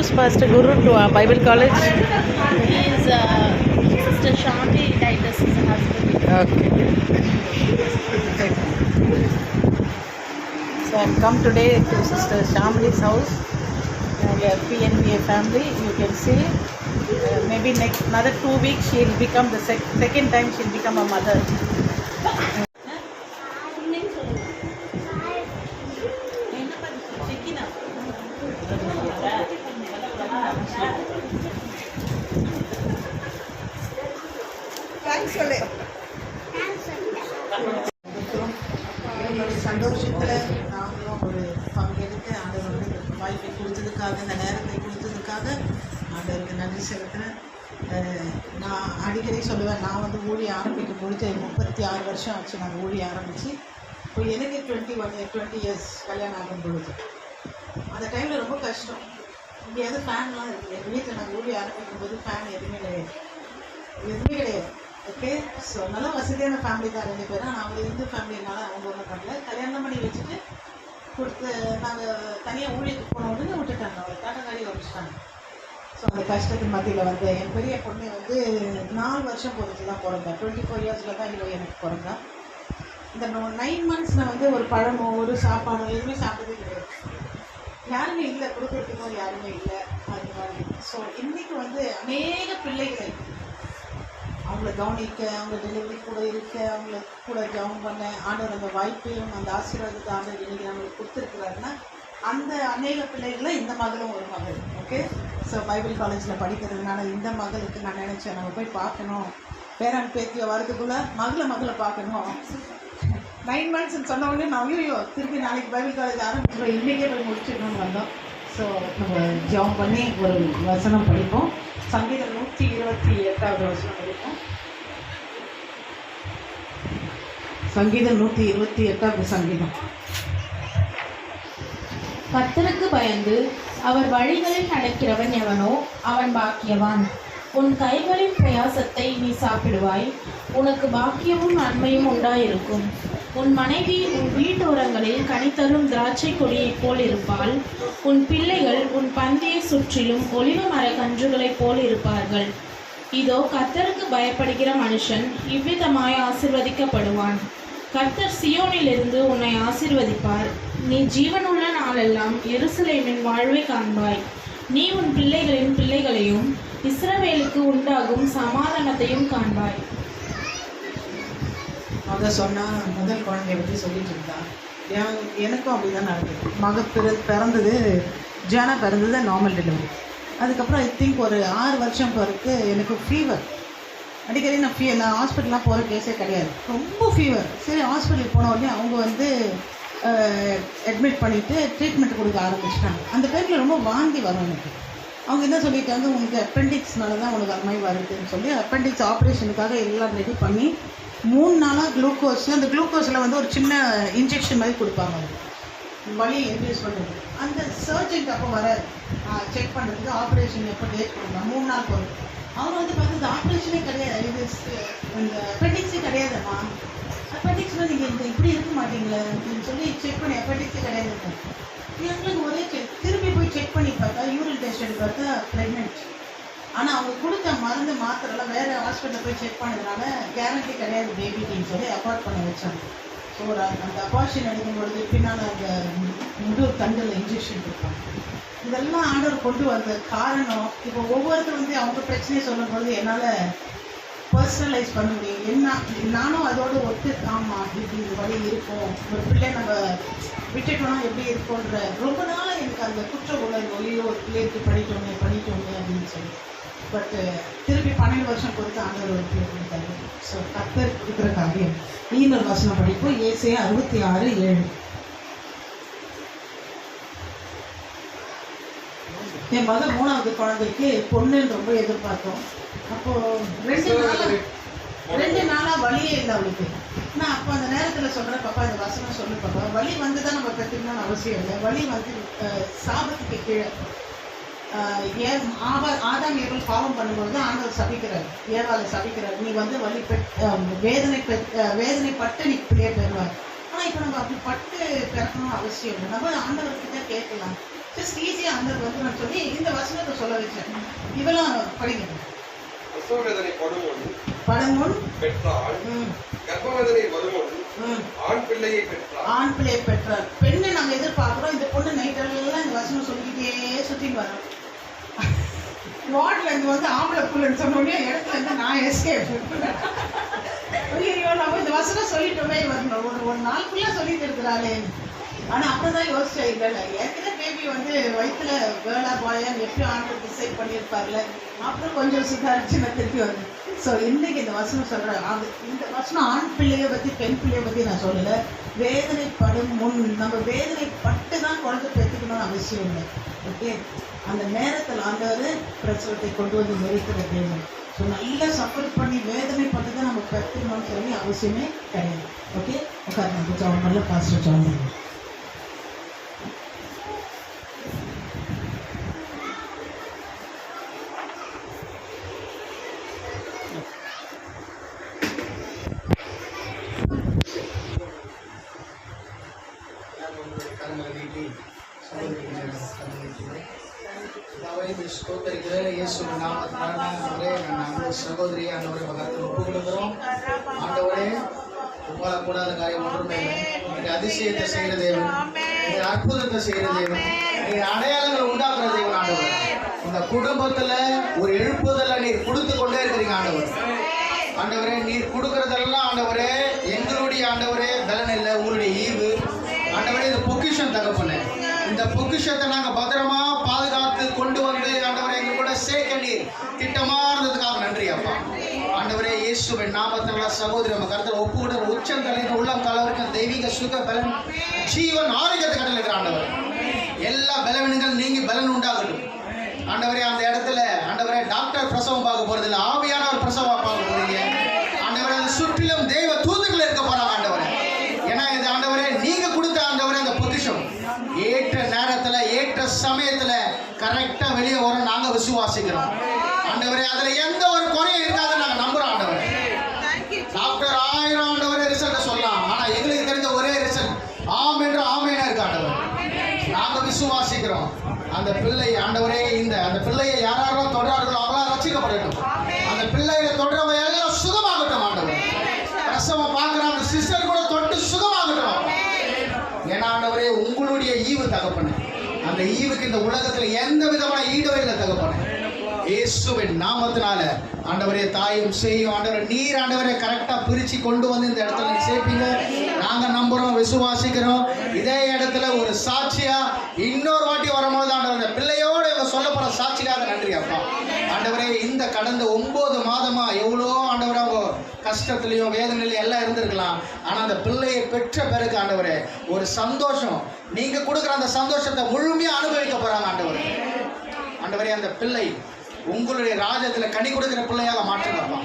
introduce Pastor Guru to our Bible college? He is Sister Shanti Titus' husband. Okay. So I am come today to Sister Shamli's house and PNBA family. You can see maybe next another 2 weeks she will become the second time she will become a mother. சந்தோஷத்தில் நாங்களும் ஒரு பங்கெடுத்து ஆண்டவருக்கு வாய்ப்பை கொடுத்ததுக்காக இந்த நேரத்தை கொடுத்ததுக்காக ஆண்டவருக்கு நன்றி செலுத்துகிறேன். நான் அடிக்கடி சொல்லுவேன், நான் வந்து ஊழிய ஆரம்பிக்கும் பொழுது 36 வருஷம் ஆச்சு நாங்கள் ஊழிய ஆரம்பித்து. இப்போ எனக்கு 20 இயர்ஸ் கல்யாணம் ஆகும் பொழுது அந்த டைமில் ரொம்ப கஷ்டம். இங்கேயாவது ஃபேன்லாம் இருக்குது. எங்கள் வீட்டில் நாங்கள் ஊழிய ஆரம்பிக்கும் போது ஃபேன் எதுவுமே கிடையாது. ஓகே, ஸோ நல்லா வசதியான ஃபேமிலி தான் 2 பேரும். நான் அவங்க இந்து ஃபேமிலினால அவங்க ஒன்றும் பண்ணல. கல்யாணம் பண்ணி வச்சுட்டு கொடுத்து நாங்கள் தனியாக ஊழியத்துக்கு போன உடனே விட்டுட்டாங்க. அவர் காட்டங்காடி வச்சுட்டாங்க. ஸோ அந்த கஷ்டத்துக்கு மத்தியில் வந்து என் பெரிய பொண்ணு வந்து 4 வருஷம் பொறுத்து தான் பிறந்தா. 24 இயர்ஸில் தான் இவள் எனக்கு பிறந்தா. இந்த 9 months நான் வந்து ஒரு பழமோ ஒரு சாப்பாடோ எதுவுமே சாப்பிட்டதே கிடையாது. யாருமே இல்லை, கொடுக்குறதுக்கும் யாருமே இல்லை அது மாதிரி. ஸோ இன்றைக்கி வந்து அநேக பிள்ளைகளை அவங்கள கவனிக்க, அவங்க டெலிவரி கூட இருக்க, அவங்கள கூட கவனம் பண்ண ஆண்டவர் அந்த வாய்ப்பையும் அந்த ஆசீர்வாதத்தை ஆண்டவர் இன்றைக்கி நம்மளுக்கு கொடுத்துருக்குறாருன்னா அந்த அநேக பிள்ளைகளில் இந்த மகளும் ஒரு மகள். ஓகே, ஸோ பைபிள் காலேஜில் படிக்கிறதுனால இந்த மகளுக்கு நான் நினச்சேன் நம்ம போய் பார்க்கணும். பேரன் பேத்தியை வரதுக்குள்ளே மகளை பார்க்கணும். 9 months சொன்ன உடனே நான் திருப்பி நாளைக்கு பைபிள் காலேஜ் ஆரம்பிச்சிடுவோம், இன்றைக்கே போய் முடிச்சிடணும்னு வந்தோம். ஸோ நம்ம ஜெபம் பண்ணி ஒரு வசனம் படிப்போம். சங்கீதம் 128வது வசனம் படிப்போம். சங்கீதம் 128வது சங்கீதம். கர்த்தருக்கு பயந்து அவர் வழிகளில் நடக்கிறவன் எவனோ அவன் பாக்கியவான். உன் கைகளின் பிரயாசத்தை நீ சாப்பிடுவாய், உனக்கு பாக்கியமும் நன்மையும் உண்டாயிருக்கும். உன் மனைவி உன் வீட்டோரங்களில் கனித்தரும் திராட்சை கொடியைப் போல் இருப்பாள். உன் பிள்ளைகள் உன் பந்தியை சுற்றிலும் ஒலிவ மர கன்றுகளைப் போல் இருப்பார்கள். இதோ கர்த்தருக்கு பயப்படுகிற மனுஷன் இவ்விதமாய் ஆசிர்வதிக்கப்படுவான். கர்த்தர் சியோனிலிருந்து உன்னை ஆசிர்வதிப்பார். நீ ஜீவனுள்ள நாளெல்லாம் எருசலேமின் வாழ்வை காண்பாய். நீ உன் பிள்ளைகளின் பிள்ளைகளையும் இஸ்ரவேலுக்கு உண்டாகும் சமாதானத்தையும் காண்பாய். அதை சொன்னால் முதல் குழந்தைய பற்றி சொல்லிட்டு இருந்தா. எனக்கும் அப்படி தான் நடக்குது. பிறந்தது ஜானா பிறந்தது நார்மல் டெலிவரி. அதுக்கப்புறம் ஐ திங்க் ஒரு 6 வருஷம் பிறகு எனக்கு ஃபீவர். அடிக்கடி நான் ஹாஸ்பிட்டல்லாம் போகிற கேஸே கிடையாது. ரொம்ப ஃபீவர். சரி, ஹாஸ்பிட்டலுக்கு போன உடனே அவங்க வந்து அட்மிட் பண்ணிவிட்டு ட்ரீட்மெண்ட் கொடுக்க ஆரம்பிச்சிட்டாங்க. அந்த டைமில் ரொம்ப வாந்தி வரும் எனக்கு. அவங்க என்ன சொல்லிட்டாங்க, உங்களுக்கு அப்பெண்டிக்ஸ்னால தான் உங்களுக்கு அது மாதிரி வருதுன்னு சொல்லி அப்பெண்டிக்ஸ் ஆப்ரேஷனுக்காக எல்லாம் ரெடி பண்ணி 3 நாளாக குளுக்கோஸ், அந்த குளுக்கோஸில் வந்து ஒரு சின்ன இன்ஜெக்ஷன் மாதிரி கொடுப்பாங்க, வலி இன்க்ரீஸ் பண்ணுறது. அந்த சர்ஜன்ட் அப்போ வர செக் பண்ணுறதுக்கு ஆப்ரேஷன் எப்போ டேட் கொடுக்கலாம் 3 நாள் போகும். அவங்க வந்து பார்த்து இந்த ஆப்ரேஷனே கிடையாது, இது இந்த அப்பெண்டிக்ஸே கிடையாதும்மா, அப்பெண்டிக்ஸ்னால் நீங்கள் இந்த இப்படி இருக்க மாட்டீங்களே அப்படின்னு சொல்லி செக் பண்ணி அப்பெண்டிக்ஸே கிடையாது. எங்களுக்கு ஒரே திரும்பி போய் செக் பண்ணி பார்த்தா யூரின் டெஸ்ட் எடுத்து பார்த்தா ப்ரெக்னென்ட். ஆனால் அவங்க கொடுத்த மருந்து மாத்திரெல்லாம் வேறு ஹாஸ்பிட்டலில் போய் செக் பண்ணதுனால கேரண்டி கிடையாது பேபிக்குன்னு சொல்லி அபார்ட் பண்ண வச்சாங்க. ஸோ அந்த அபார்ஷன் எடுக்கும்பொழுது பின்னால் அந்த முதுகு தண்டில் இன்ஜெக்ஷன் கொடுப்பாங்க. இதெல்லாம் ஆண்டவர் கொண்டு வந்த காரணம், இப்போ ஒவ்வொருத்தரும் வந்து அவங்க பிரச்சனையை சொல்லும்பொழுது என்னால் பர்சனலைஸ் பண்ண முடியும். என்ன நானும் அதோடு ஒத்து, ஆமாம் இப்படி இந்த வழி இருக்கும், ஒரு பிள்ளை நம்ம விட்டுட்டோம்னா எப்படி இருக்கும்ன்ற ரொம்ப நாள் எனக்கு அந்த குற்ற உணர்வு, ஒளியோ ஒரு பிள்ளைக்கு படிக்கோங்க அப்படின்னு சொல்லி. பட்டு திருப்பி 12 வருஷம் பொறுத்து ஆண்டவர் ஒரு பிள்ளை கொடுத்தாரு. ஸோ கர்த்தர் கொடுக்குற காரியம். இன்னொரு வசனம் படிப்போம். ஏசாயா 66:7. என் மகன் 3வது குழந்தைக்கு பொண்ணுன்னு ரொம்ப எதிர்பார்த்தோம். அப்போது 2 நாளாக வழியே இல்லை அவளுக்கு. நான் அப்போ அந்த நேரத்தில் சொல்கிறேன், பாப்பா இந்த வசனம் சொல்லு பாப்பா, வலி வந்து தான் நம்ம கற்றுக்கணும்னு அவசியம் இல்லை. வலி வந்து சாபத்துக்கு கீழே ஆதாம் ஏவல் பாவம் பண்ணும்போது தான் ஆண்டவர் சபிக்கிறார், ஏவாளை சபிக்கிறார், நீ வந்து வலி வேதனைப்பட்டு நீ பிள்ளைய பெறுவார். ஆனால் இப்போ நம்ம அப்படி பட்டு பிறக்கணும்னு அவசியம் இல்லை. நம்ம ஆண்டவர்கிட்ட கேட்கலாம், ஜஸ்ட் ஈஸியாக அந்த வசனம் சொல்லி இந்த வசனத்தை சொல்ல வச்சேன். இவெல்லாம் படிக்கணும். பிரசவவேதனை படுமுன் பெற்றாள், கர்ப்பவேதனை வருமுன் ஆண் பிள்ளையை பெற்றார். பெண்ணை நாங்கள் எதிர்பார்க்குறோம். இந்த பொண்ணு நைட்டெல்லாம் இந்த வசனம் சொல்லிக்கிட்டே சுற்றிட்டு வரோம். வார்டில் இருந்து வந்து ஆம்பளை புள்ளைன்னு சொன்னோடனே இடத்துல இருந்து நான் எஸ்கேப். ஐயோ நம்ம இந்த வசனம் சொல்லிட்டோமே வரணும். ஒரு நாள் ஃபுல்லாக சொல்லிட்டு இருக்கிறாளே. ஆனால் அப்போ தான் யோசிச்சேன், இல்லை ஏற்கனவே பேபி வந்து வயிற்றுல கேர்ளா பாயான்னு எப்படி ஆண்டு டிசைட் பண்ணியிருப்பார்ல. அப்புறம் கொஞ்சம் சுதாரிச்சு நான் திருப்பி வந்தேன். ஸோ இன்னைக்கு இந்த வசனம் சொல்கிறேன். இந்த வசனம் ஆண் பிள்ளையை பற்றி பெண் பிள்ளையை பற்றி நான் சொல்லலை. வேதனைப்படும் முன் நம்ம வேதனைப்பட்டு தான் குழந்தை பெற்றுக்கணும்னு அவசியம் இல்லை. ஓகே, அந்த நேரத்தில் ஆண்டவர் பிரசவத்தை கொண்டு வந்து நிறுத்துகிற தேவன். ஸோ நல்லா சஃபர் பண்ணி வேதனைப்பட்டு தான் நம்ம பெற்றுக்கணும்னு சொல்லி அவசியமே கிடையாது. ஓகே, உட்காந்து நம்ம ஜாயின் பண்ணல. பாஸ்டர் ஜாயின் பண்ணுவோம். சகோதரி ஆண்டவரை பக்கத்தில் ஒப்பு கொடுக்கிறோம். ஆண்டவரே, உங்களால் கூடாத காரியம் ஒன்றுமே இல்லை. நீங்க அதிசயத்தை செய்கிற தேவன், நீங்க அற்புதத்தை செய்கிற தேவன், நீங்க அடையாளங்களை உண்டாக்குற தேவன். ஆண்டவர், இந்த குடும்பத்துல ஒரு எழுப்புதலை நீர் கொடுத்து கொண்டே இருக்கிறீங்க. ஆண்டவரே, நீர் கொடுக்கறதெல்லாம் ஆண்டவரே எங்களுடைய ஆண்டவரே பலன் இல்லை, உங்களுடைய ஈவு. ஆண்டவரே, இந்த பொக்கிஷம் தகப்பனே, இந்த பொக்கிஷத்தை நாங்கள் பத்திரமா பாதுகாத்து கொண்டு வந்து ஆண்டவரே எங்க கூட சேர்க்க நீர் திட்டமா இருந்ததுக்காக நன்றி அப்பா. ஆண்டவரே, இயேசுவின் நாமத்தில் சகோதரி நம்ம கருத்தில் ஒப்பு கூட உச்சம் தலைந்த உள்ளம் காலவருக்கும் தெய்வீக சுக பலன் ஜீவன் ஆரோக்கியத்தை கடல் இருக்கிற ஆண்டவர் எல்லா பலவீனங்கள் நீங்கி பலன் உண்டாகட்டும். ஆண்டவரே, அந்த இடத்துல ஆண்டவரே டாக்டர் பிரசவம் பார்க்க போறது இல்லை, ஆவியானவர் பிரசவம் பார்க்க போறீங்க. ஆண்டவரே, அது சுற்றிலும் தெய்வ தூதுகள் இருக்க போறாங்க. ஆண்டவரே, ஏன்னா இது ஆண்டவரே நீங்க கொடுத்த ஆண்டவரே அந்த பொக்கிஷம் ஏற்ற நேரத்துல ஏற்ற சமயத்துல கரெக்டா வெளியே வரும். நாங்க விசுவாசிக்கிறோம் ஆண்டவரே, அதுல எந்த ஒரு குறையும் இருக்காதுன்னு நாங்க நம்புறோம். ஆண்டவரே, டாக்டர் 1000 ஆண்டவரே ரிசல்ட் சொல்லலாம், ஆனா எங்களுக்கு தெரிஞ்ச ஒரே ரிசல்ட் ஆம் என்று ஆமேனா இருக்கு. ஆண்டவர், நாங்க விசுவாசிக்கிறோம். அந்த பிள்ளை ஆண்டவரே, அந்த பிள்ளையை யாரெல்லாம் தொடரார்களோ அவங்களாம் ரட்சிக்கப்படட்டும். அந்த பிள்ளையை தொடரவங்க எல்லாம் சுகமாகட்டும். ஆண்டவர், பிரசவம் பார்க்கிற அந்த சிஸ்டர் கூட தொட்டு சுகமாகட்டும். ஏன்னா ஆண்டவரே, உங்களுடைய ஈவு தகப்பன, அந்த ஈவுக்கு இந்த உலகத்துல எந்த விதமான ஈடுவே இல்லை தகப்பன. இயேசுவின் நாமத்தினால ஆண்டவரே தாயும் செய்யும் ஆண்டவரே நீர் ஆண்டவரே கரெக்டா பிரிச்சு கொண்டு வந்து இந்த இடத்துல சேர்ப்பீங்க. நாங்க நம்புறோம், விசுவாசிக்கிறோம். இதே இடத்துல ஒரு சாட்சியா இன்னொரு வாட்டி வரும்போது ஆண்டவரே பிள்ளையோட இவங்க சொல்ல போற சாட்சிக்காக நன்றி அப்பா. ஆண்டவரே, இந்த கடந்த 9 மாதமா எவ்வளோ ஆண்டவரே அவங்க கஷ்டத்துலையும் வேதனையிலையும் எல்லாம் இருந்திருக்கலாம். ஆனா அந்த பிள்ளையை பெற்ற பிறகு ஆண்டவரே ஒரு சந்தோஷம், நீங்க கொடுக்குற அந்த சந்தோஷத்தை முழுமையா அனுபவிக்க போறாங்க. ஆண்டவரே, அந்த பிள்ளை உங்களுடைய ராஜ்யத்துல கனி கொடுக்கிற பிள்ளையாக மாற்றுங்கப்பா.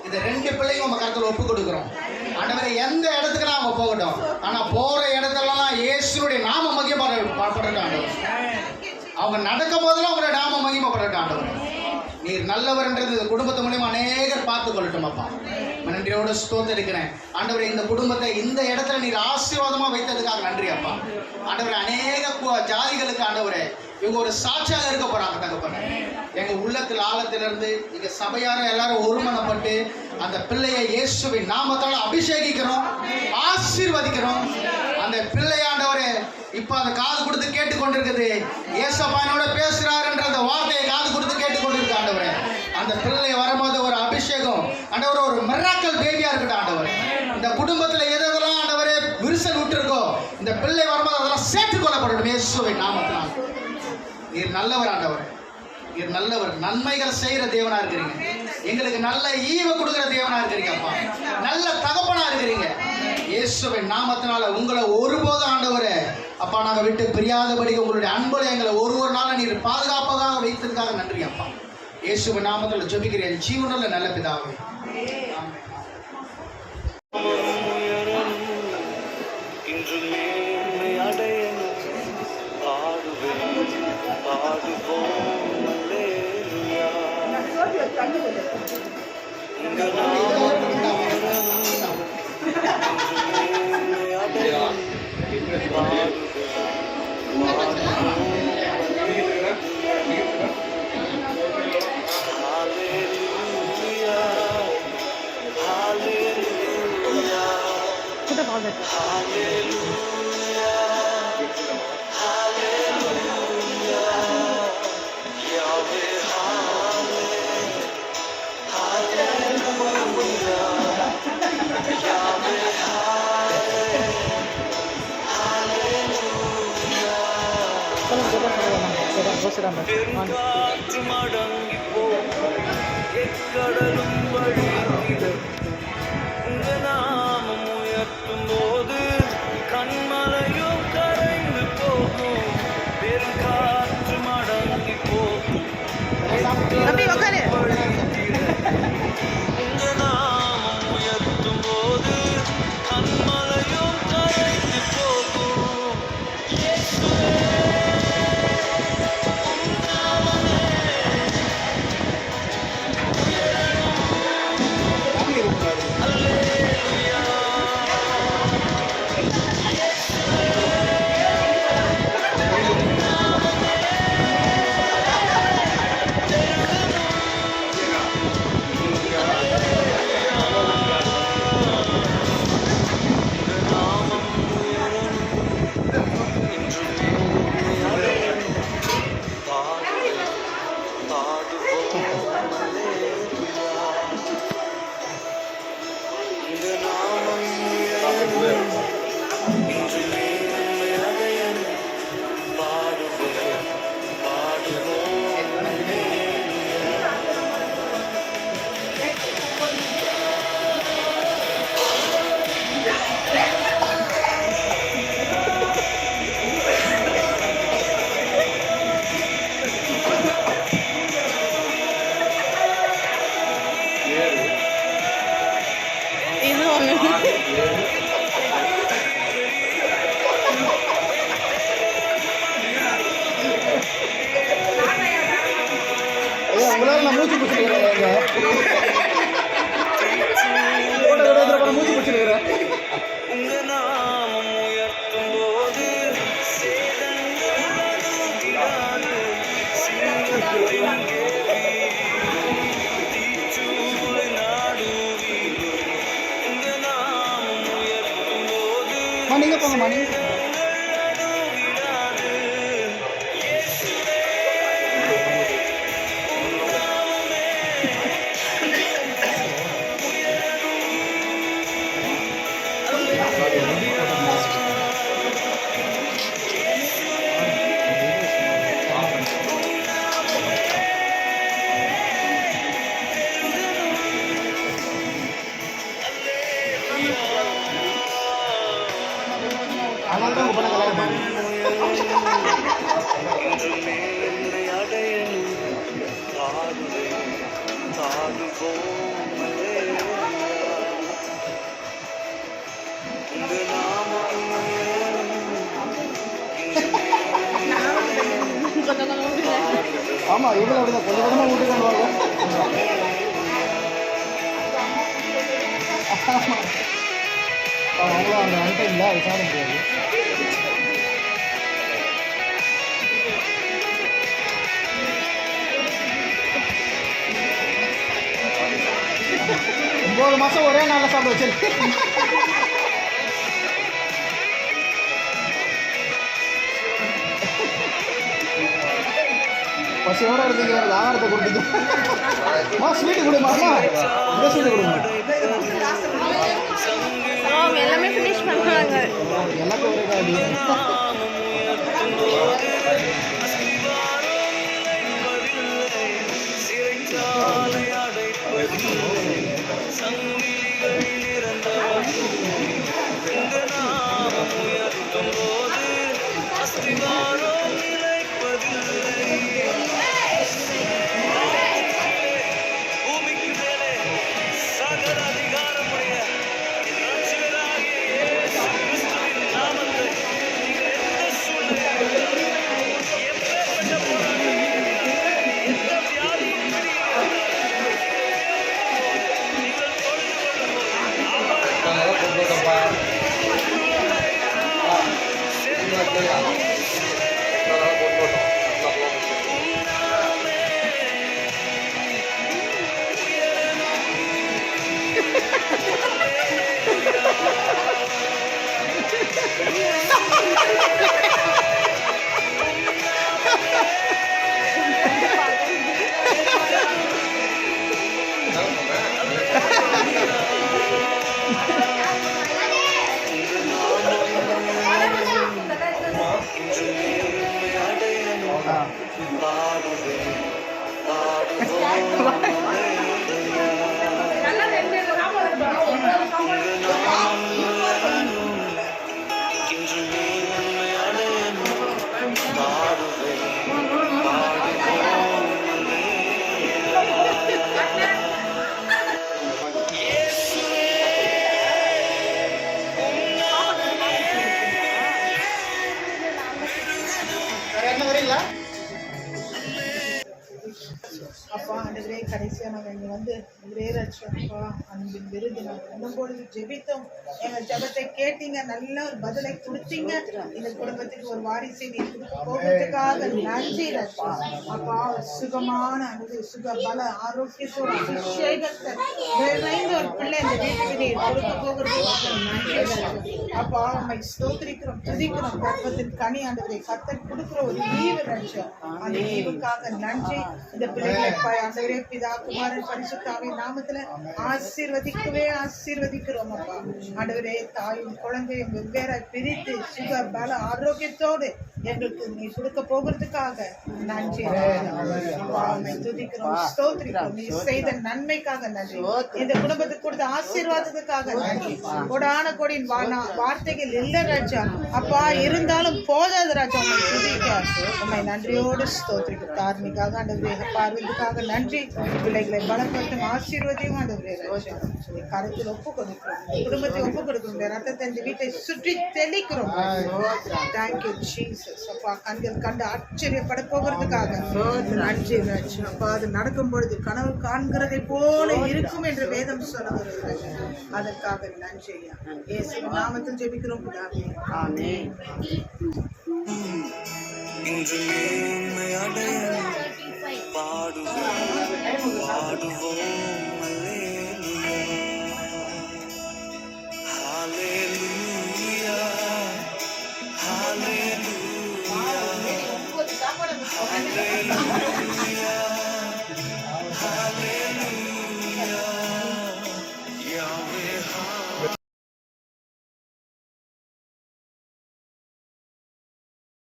இந்த 2 பிள்ளையும் உங்க கருத்துல ஒப்பு கொடுக்குறோம். ஆண்டவரே, எந்த இடத்துக்கு அவங்க போகட்டும், ஆனா போற இடத்துலலாம் இயேசுடைய நாம மகிமைப்படட்டும். ஆண்டவர், அவங்க நடக்கும் போதெல்லாம் உங்களுடைய நாம மகிமைப்படட்டும். ஆண்டவர், நீர் நல்லவர்ன்றது குடும்பத்து மூலியமா அநேகர் பார்த்து கொள்ளட்டும் அப்பா. நன்றியோட ஸ்தோத்திரிக்கிறேன். ஆண்டவரே, இந்த குடும்பத்தை இந்த இடத்துல நீர் ஆசீர்வாதமா வைத்ததுக்காக நன்றி அப்பா. ஆண்டவரே, அநேக ஜாதிகளுக்கு ஆண்டவரே இவங்க ஒரு சாட்சியாக இருக்க போறாங்க தகப்பனே. எங்க உள்ளத்தில் ஆழத்திலிருந்து இங்க சபையார எல்லாரும் ஒருமனப்பட்டு அந்த பிள்ளையை இயேசுவின் நாமத்தால அபிஷேகிக்கிறோம், ஆசீர்வதிக்கிறோம். அந்த பிள்ளை ஆண்டவரே இப்ப அந்த காது கொடுத்து கேட்டுக்கொண்டிருக்குது. ஏசப்பானோட பேசுறாருன்ற அந்த வார்த்தையை காது கொடுத்து கேட்டுக்கொண்டிருக்கு. ஆண்டவரே, அந்த பிள்ளை வரும்போது ஒரு அபிஷேகம் ஆண்டவரே, ஒரு மிராக்கல் பேபியா இருக்கட்டும். ஆண்டவரே, இந்த குடும்பத்துல எதெல்லாம் ஆண்டவரே விரிசல் விட்டு இருக்கோ இந்த பிள்ளை வரும்போது அதெல்லாம் சேர்த்துக் கொள்ளப்படணும் இயேசுவின் நாமத்தினால். நீர் நல்லவர் ஆண்டவர், நீர் நல்லவர், நன்மைகள் செய்யற தேவனா இருக்கிறீங்க. எங்களுக்கு நல்ல ஈவை கொடுக்கிற தேவனா இருக்கிறீங்க அப்பா. நல்ல தகப்பனா இருக்கிறீங்க. இயேசுவின் நாமத்தினால உங்களை ஒருபோதும் ஆண்டவரே அப்பா நாங்க விட்டு பிரியாதபடி உங்களுடைய அன்புல எங்களை ஒரு நாள் நீர் பாதுகாப்பாக வைத்ததுக்காக நன்றி அப்பா. இயேசுவின் நாமத்தில் ஜெபிக்கிறேன் ஜீவனுள்ள நல்ல பிதாவே. ஆமென். போசிடாம காற்று மடங்கி போகும் எக்கடலும் வழிகிறது உங்க நாமம் உயர்த்தும் போது கண்மலையும் கரைந்து போகும் பெருங்காற்று மடங்கி போகும் உங்க நாமம் உயர்த்தும் போது கண்மலையும் கரைந்து போகும் இயேசுவே உங்களால் நான் மூச்சு பிடிச்சிருக்கிறேன் மூச்சு பிடிச்சிருக்கிறேன் உங்க நாமம் உயர்த்தும் போது சேதங்கள் விடாது சிங்கத்தின் தீச்சூளை நாடுவி உங்க நாமம் உயர்த்தும் போது நீங்கள் போங்க மணி விடாது அதனால தான் உங்கள் கல்யாணம் பண்ணி ஆமாம் இவ்வளோ அப்படிதான் கொஞ்சம் கொஞ்சமாக வீட்டுக்கு வாங்க அவங்களும் அந்த அன்டைமில் அது சாப்பிட முடியாது ஒம்பது மாதம் ஒரே நாளில் சாப்பிட வச்சிருக்கு பசியோட இருந்தீங்க ஆகாரத்தை கொடுத்தீங்க ஸ்வீட்டு கொடுமா இந்த ஸ்வீட்டு கொடுங்க எல்லாமே ஃபினிஷ் பண்ணுவாங்க. எல்லாத்தையும் ஒரே காடி கடைசியாக நாங்கள் இங்கே வந்து ரேரட்சப்பா அன்பின் விருது நாங்கள் உண்ணும்பொழுது ஜெபித்தோம். எங்கள் ஜெபத்தை கேட்டீங்க, நல்ல ஒரு பதிலை கொடுத்தீங்க. இந்த குடும்பத்துக்கு ஒரு வாரிசை நீ கொடுக்க போகிறதுக்காக நன்றி ரப்பா. அப்பா சுகமான அன்பு, சுக பல ஆரோக்கியத்தோட அபிஷேகத்தை நிறைந்த ஒரு பிள்ளை இந்த வீட்டுக்கு நீ கொடுக்க போகிறதுக்காக நன்றி ரப்பா. அப்பா உம்மை ஸ்தோத்திரிக்கிறோம், துதிக்கிறோம். கர்ப்பத்தின் கனி ஆண்டவரை கர்த்தர் கொடுக்குற ஒரு ஈவு ரட்சம், அந்த ஈவுக்காக நன்றி. இந்த பிள்ளைகளை ஆண்டவரே பிதா குமாரன் பரிசுத்தாவின் நாமத்துல ஆசீர்வதிக்கிறோம் அப்பா. ஆண்டவரே தாயும் குழந்தையும் வெவ்வேறு பிரித்து சுக பல ஆரோக்கியத்தோடு எங்களுக்கு நீ கொடுக்க போகிறதுக்காக நன்றி. துதிக்கிறோம், ஸ்தோத்திரிக்கிறோம். நீ செய்த நன்மைக்காக நன்றி. இந்த குடும்பத்துக்கு கொடுத்த ஆசீர்வாதத்துக்காக நன்றி. கொடான கொடியின் வார்த்தைகள் இல்ல ராஜா அப்பா, இருந்தாலும் போதாது ராஜா. உண்மை துதிக்க உண்மை நன்றியோடு ஸ்தோத்திரிக்கும். தார்மிக்காக ஆண்டவரே பார்வைக்காக நன்றி. பிள்ளைகளை பலப்படுத்தும் ஆசீர்வதியும் ஆண்டவரே ராஜா. கருத்தில் ஒப்பு கொடுக்கிறோம், குடும்பத்தை ஒப்பு கொடுக்கிறோம், ரத்தத்தை இந்த வீட்டை சுற்றி தெளிக்கிறோம். தேங்க்யூ ஜீசஸ் அப்பா. கண்கள் கண்டு ஆச்சரியப்பட போகிறதுக்காக நன்றி ராஜா. அப்பா அது நடக்கும் பொழுது கனவு காண்கிறதை போல இருக்கும் என்று வேதம் சொல்லுகிறது. அதற்காக நன்றி ஐயா. இயேசுவின் நாமத்தில் ஜெபிக்கிறோம் பிதாவே. ஆமென். இன்று மேன்மை அடைய பாடுவோம்